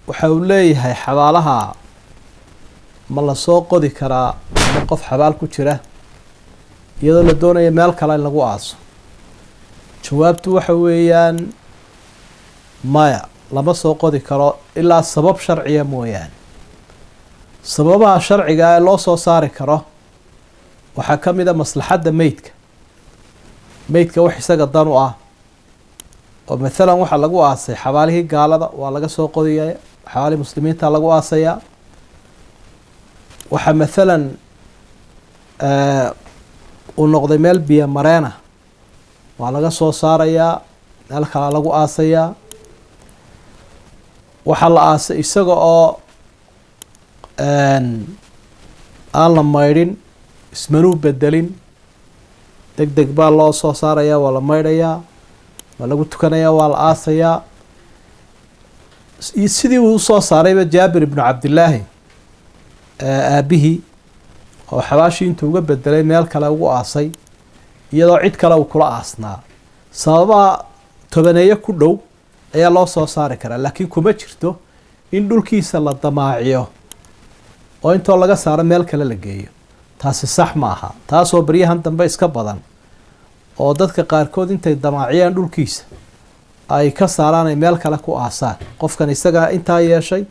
waxa uu leeyahay xabaalaha ma la soo qodi karaa ama qof xabaal ku jira iyadoo la doonayo meel kale in lagu aaso jawaabtu waxa weeyaan maya lama soo qodi karo ilaa sabab sharciya mooyaane sababaha sharciga ee loo soo saari karo waxaa ka mid a maslaxadda meydka wax isaga dan u ah oo maalan waxaa lagu aasay xabaalihii gaalada waa laga soo qodiyay xabaalihii muslimiinta lagu aasayaa waxaa maalan uu noqday meel biyo mareena waa laga soo saarayaa meel kale lagu aasayaa waxaa la aasay isaga oo aan la maydhin ismanuu bedelin deg deg baa loo soo saarayaa waa la maydhayaa waa lagu tukanayaa waa la aasayaa sidii uu usoo saarayba jaabir ibnu cabdillaahi aabihii oo xabaashii intuu uga bedelay meel kale ugu aasay iyadoo cid kale uu kula aasnaa sababaha tobaneeyo ku dhow ayaa loo soo saari karaa laakiin kuma jirto in dhulkiisa la damaaciyo oo intoo laga saaro meel kale la geeyo taasi sax ma aha taasoo baryahan dambe iska badan oo dadka qaarkood intay damaaciyaan dhulkiisa ay ka saaraan ay meel kale ku aasaan qofkan isaga intaa yeeshay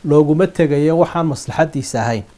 looguma tegayo waxaan maslaxadiisa ahayn